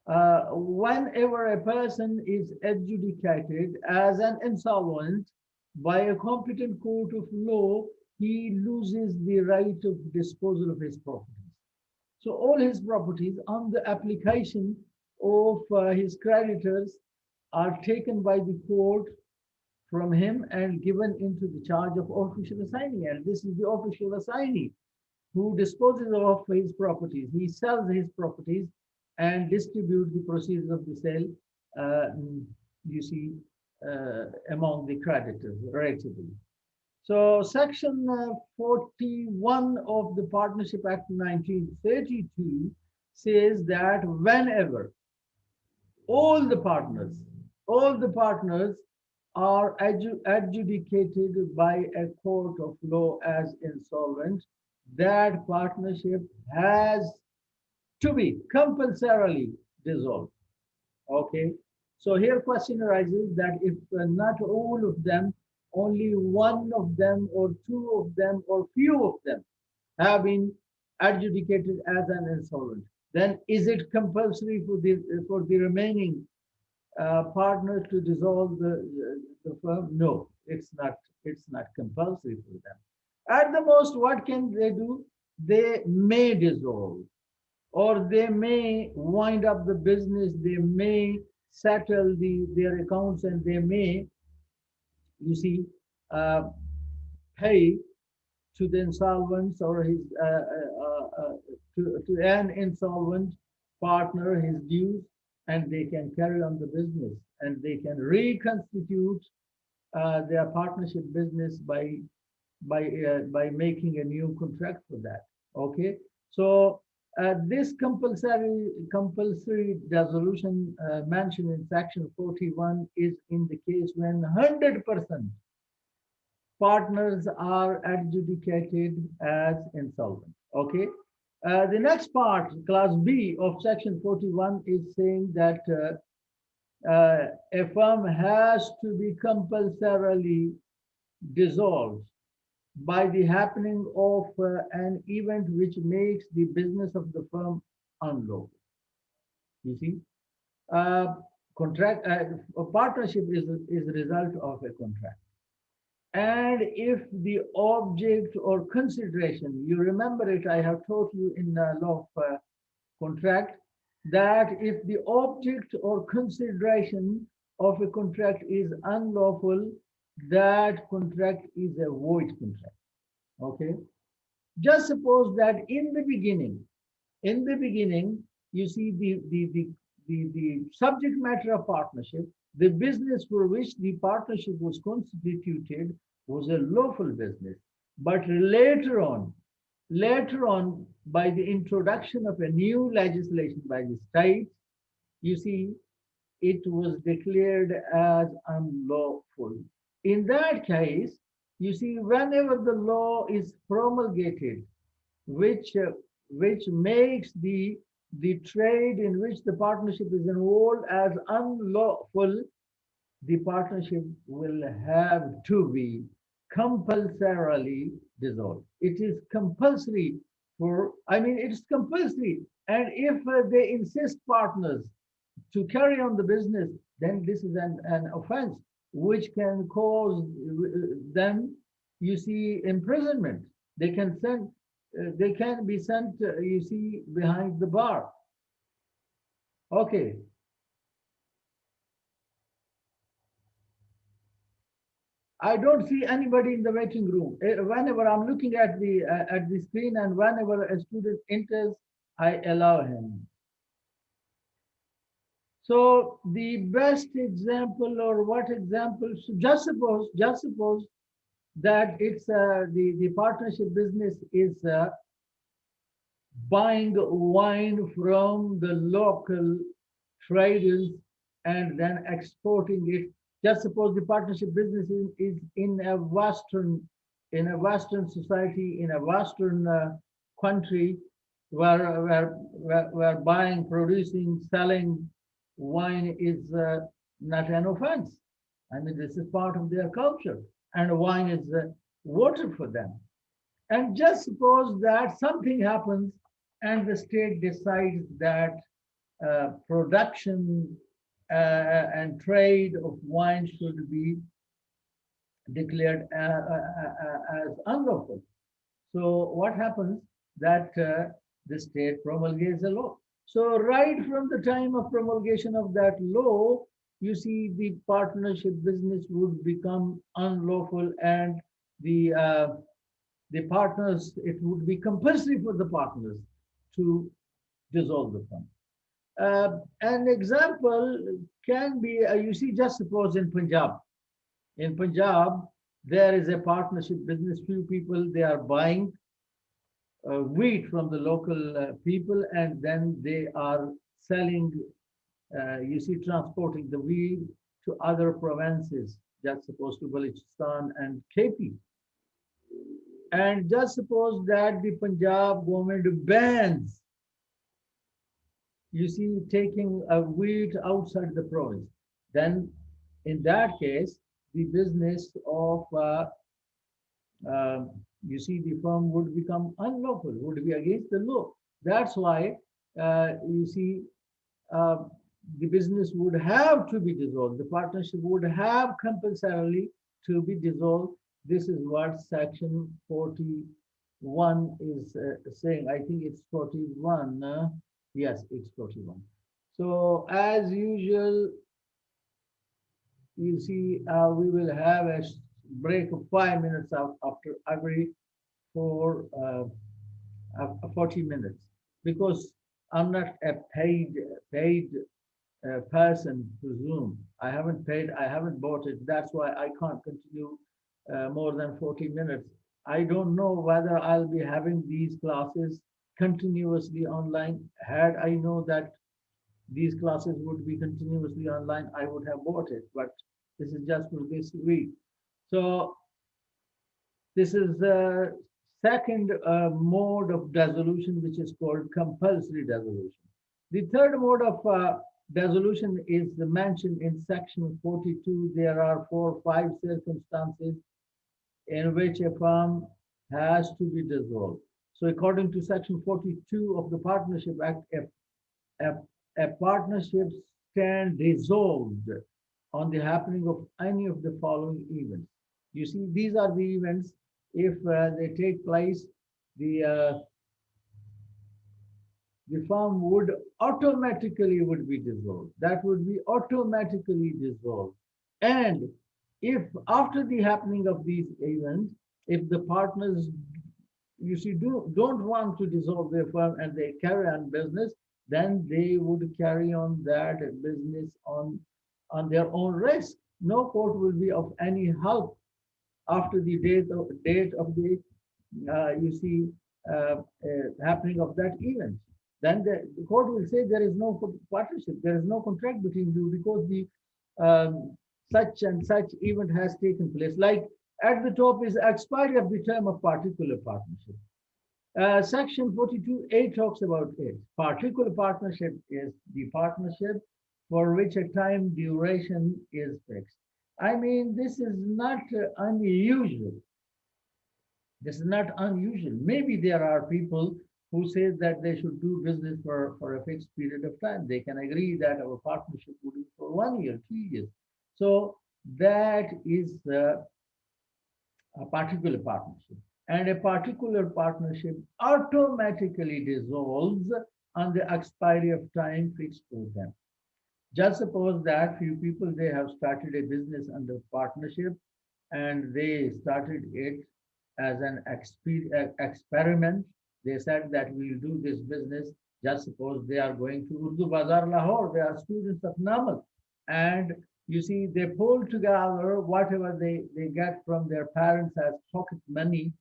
Whenever a person is adjudicated as an insolvent by a competent court of law, he loses the right of disposal of his properties. So all his properties on the application of his creditors are taken by the court from him and given into the charge of official assignee. And this is the official assignee who disposes of his properties. He sells his properties and distributes the proceeds of the sale, uh, you see, among the creditors relatively. So Section 41 of the Partnership Act 1932 says that whenever all the partners, all the partners are adjudicated by a court of law as insolvent, that partnership has to be compulsorily dissolved. Okay. So here question arises that if not all of them, only one of them or two of them or few of them have been adjudicated as an insolvent, then is it compulsory for the remaining partner to dissolve the firm? No, it's not. It's not compulsory for them. At the most, what can they do? They may dissolve, or they may wind up the business. They may settle their accounts, and they may, you see, uh, pay to the insolvent or his to an insolvent partner his dues, and they can carry on the business and they can reconstitute their partnership business by making a new contract for that. Okay, so this compulsory dissolution mentioned in section 41 is in the case when 100% partners are adjudicated as insolvent. Okay. The next part, clause B of section 41, is saying that a firm has to be compulsorily dissolved by the happening of an event which makes the business of the firm unlawful. You see, uh, a partnership is a result of a contract. And if the object or consideration, you remember it, I have taught you in the law of contract, that if the object or consideration of a contract is unlawful, that contract is a void contract. Okay. Just suppose that in the beginning, you see the subject matter of partnership, the business for which the partnership was constituted was a lawful business. But later on, by the introduction of a new legislation by the state, you see, it was declared as unlawful. In that case, you see, whenever the law is promulgated, which uh, which makes the trade in which the partnership is involved as unlawful, the partnership will have to be compulsorily dissolved. It is compulsory I mean, it's compulsory. And if they insist partners to carry on the business, then this is an offense which can cause them, you see, imprisonment. They can be sent, you see, behind the bar. Okay, I don't see anybody in the waiting room. Whenever I'm looking at the screen and whenever a student enters, I allow him. So the best example, or what example? So just suppose that it's the partnership business is buying wine from the local traders and then exporting it. Just suppose the partnership business is in a Western society, in a Western country where buying, producing, selling wine is not an offense. I mean, this is part of their culture, and wine is water for them. And just suppose that something happens and the state decides that production and trade of wine should be declared as unlawful. So what happens that the state promulgates a law. So right from the time of promulgation of that law, you see the partnership business would become unlawful, and the partners, it would be compulsory for the partners to dissolve the fund. An example can be, you see, just suppose in Punjab. In Punjab, there is a partnership business. Few people, they are buying wheat from the local people, and then they are selling, you see, transporting the wheat to other provinces, just suppose to Balochistan and KP. And just suppose that the Punjab government bans, you see, taking a wheat outside the province. Then in that case, the business of you see, the firm would become unlawful, would be against the law. That's why you see, uh, the business would have to be dissolved. The partnership would have compulsorily to be dissolved. This is what Section 41 is saying. I think it's 41. Yes, it's 41. So as usual, you see, we will have a break of 5 minutes after every for 40 minutes, because I'm not a paid person to Zoom. I haven't paid, I haven't bought it. That's why I can't continue more than 40 minutes. I don't know whether I'll be having these classes continuously online. Had I know that these classes would be continuously online, I would have bought it, but this is just for this week. So this is the second mode of dissolution, which is called compulsory dissolution. The third mode of dissolution is mentioned in section 42. There are 4 or 5 circumstances in which a firm has to be dissolved. So according to section 42 of the Partnership Act, a, a partnership stand dissolved on the happening of any of the following events. You see, these are the events. If they take place, the firm would automatically would be dissolved. That would be automatically dissolved. And if after the happening of these events, if the partners, you see, don't want to dissolve their firm and they carry on business, then they would carry on that business on their own risk. No court will be of any help after the date of the you see happening of that event. Then the court will say there is no partnership, there is no contract between you, because the such and such event has taken place. Like at the top is expiry of the term of particular partnership. Section 42A talks about it. Particular partnership is the partnership for which a time duration is fixed. I mean, this is not unusual. This is not unusual. Maybe there are people who say that they should do business for a fixed period of time. They can agree that our partnership would be for 1 year, 2 years. So that is a particular partnership. And a particular partnership automatically dissolves on the expiry of time fixed for them. Just suppose that few people, they have started a business under partnership, and they started it as an experiment. They said that we'll do this business. Just suppose they are going to Urdu Bazaar Lahore. They are students of Namal. And you see, they pull together whatever they get from their parents as pocket money.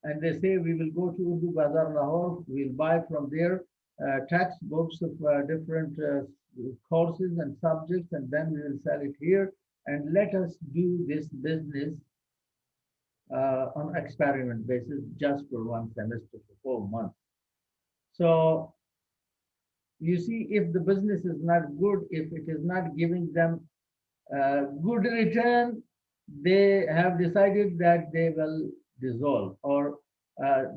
And they say, we will go to Urdu Bazaar Lahore. We'll buy from there textbooks of different courses and subjects, and then we will sell it here. And let us do this business on experiment basis just for 1 semester, for 4 months. So you see, if the business is not good, if it is not giving them good return, they have decided that they will dissolve, or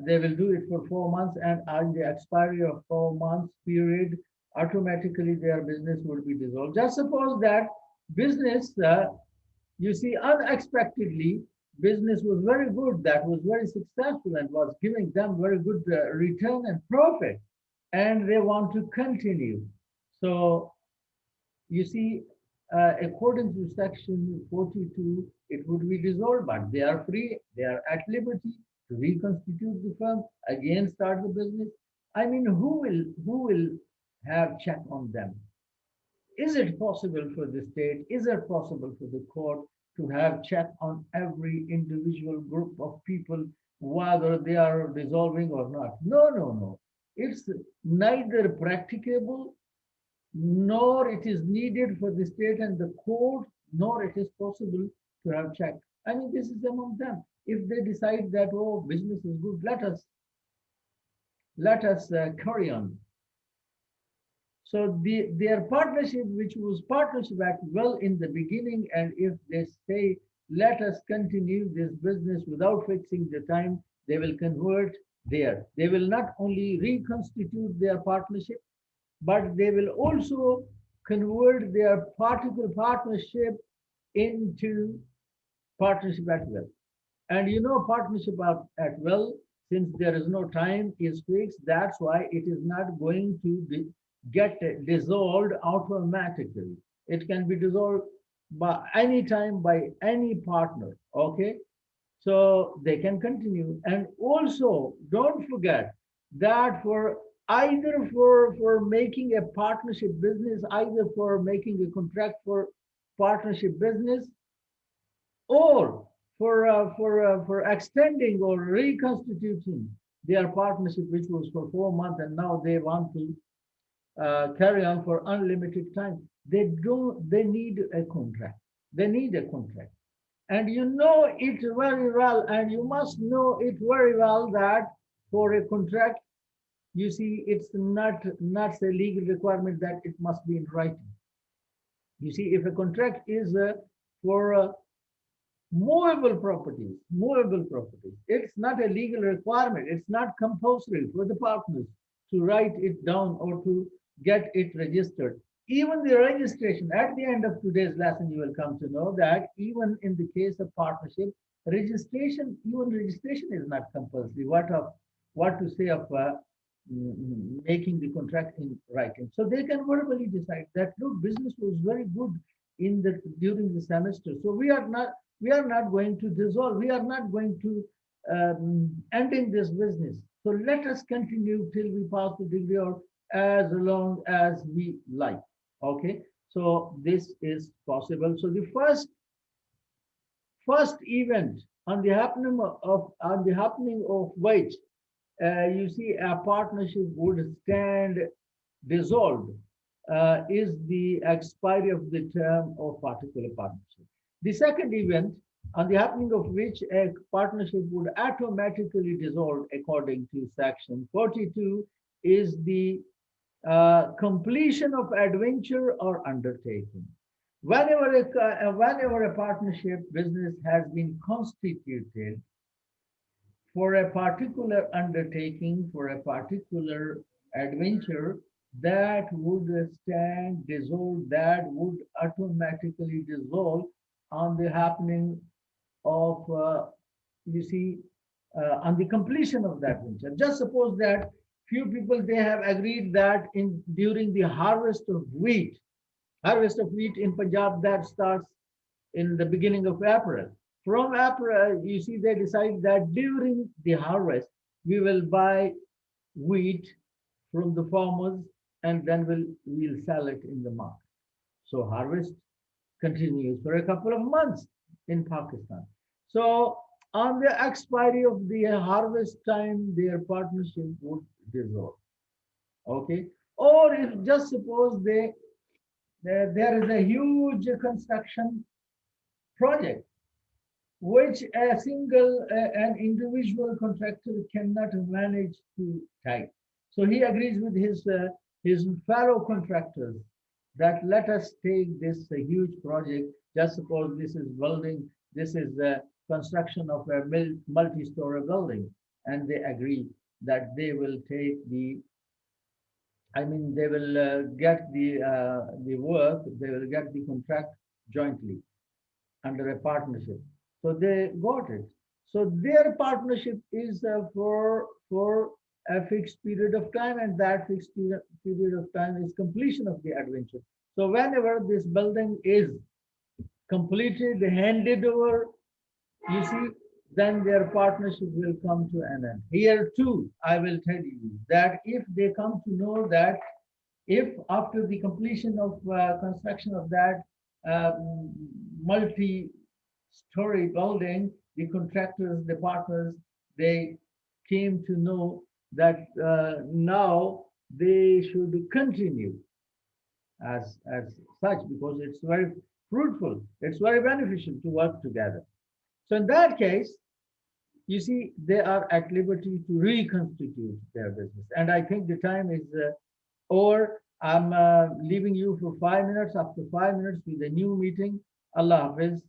they will do it for 4 months, and on the expiry of 4 months period, automatically their business would be dissolved. Just suppose that business, you see, unexpectedly, business was very good, that was very successful and was giving them very good return and profit, and they want to continue. So you see, according to section 42, it would be dissolved, but they are free, they are at liberty to reconstitute the firm, again start the business. I mean, who will have check on them? Is it possible for the state? Is it possible for the court to have check on every individual group of people, whether they are dissolving or not? No, no, no. It's neither practicable nor it is needed for the state and the court, nor it is possible to have check. I mean, this is among them. If they decide that, oh, business is good, let us carry on. So their partnership, which was partnership act well in the beginning, and if they say, let us continue this business without fixing the time, they will convert there. They will not only reconstitute their partnership, but they will also convert their particular partnership into partnership at will. And you know, partnership at will, since there is no time is fixed, that's why it is not going to get dissolved automatically. It can be dissolved by any time by any partner. Okay, so they can continue. And also, don't forget that for either for making a partnership business, either for making a contract for partnership business, or for extending or reconstituting their partnership, which was for 4 months, and now they want to carry on for unlimited time. They need a contract. They need a contract. And you know it very well, and you must know it very well that for a contract, you see, it's not a legal requirement that it must be in writing. You see, if a contract is for movable properties, it's not a legal requirement. It's not compulsory for the partners to write it down or to get it registered. Even the registration, at the end of today's lesson, you will come to know that even in the case of partnership, even registration is not compulsory. What to say of making the contract in writing? So they can verbally decide that, look, business was very good in the during the semester. So we are not going to dissolve. We are not going to ending this business. So let us continue till we pass the degree or as long as we like. Okay, so this is possible. So the first event on the happening of which you see a partnership would stand dissolved is the expiry of the term of particular partnership. The second event on the happening of which a partnership would automatically dissolve according to section 42 is the completion of adventure or undertaking. Whenever a partnership business has been constituted for a particular undertaking, for a particular adventure, that would stand dissolved, that would automatically dissolve on the happening of, you see, on the completion of that venture. Just suppose that few people, they have agreed that in during the harvest of wheat in Punjab, that starts in the beginning of April. From April, you see, they decide that during the harvest, we will buy wheat from the farmers, and then we'll sell it in the market. So harvest continues for a couple of months in Pakistan. So on the expiry of the harvest time, their partnership would dissolve. Okay. Or if just suppose there is a huge construction project which an individual contractor cannot manage to take. So he agrees with his fellow contractors that let us take this huge project. Just suppose this is the construction of a multi-story building, and they agree that they will take the I mean, they will get the work, they will get the contract jointly under a partnership. So they got it. So their partnership is for a fixed period of time, and that fixed period of time is completion of the adventure. So whenever this building is completed, handed over, you see, then their partnership will come to an end. Here too, I will tell you that if they come to know that if after the completion of construction of that multi-story building, the contractors, the partners, they came to know that now they should continue as such because it's very fruitful, it's very beneficial to work together. So in that case, you see, they are at liberty to reconstitute their business. And I think the time is over. I'm leaving you for 5 minutes. After 5 minutes with a new meeting. Allah Hafiz.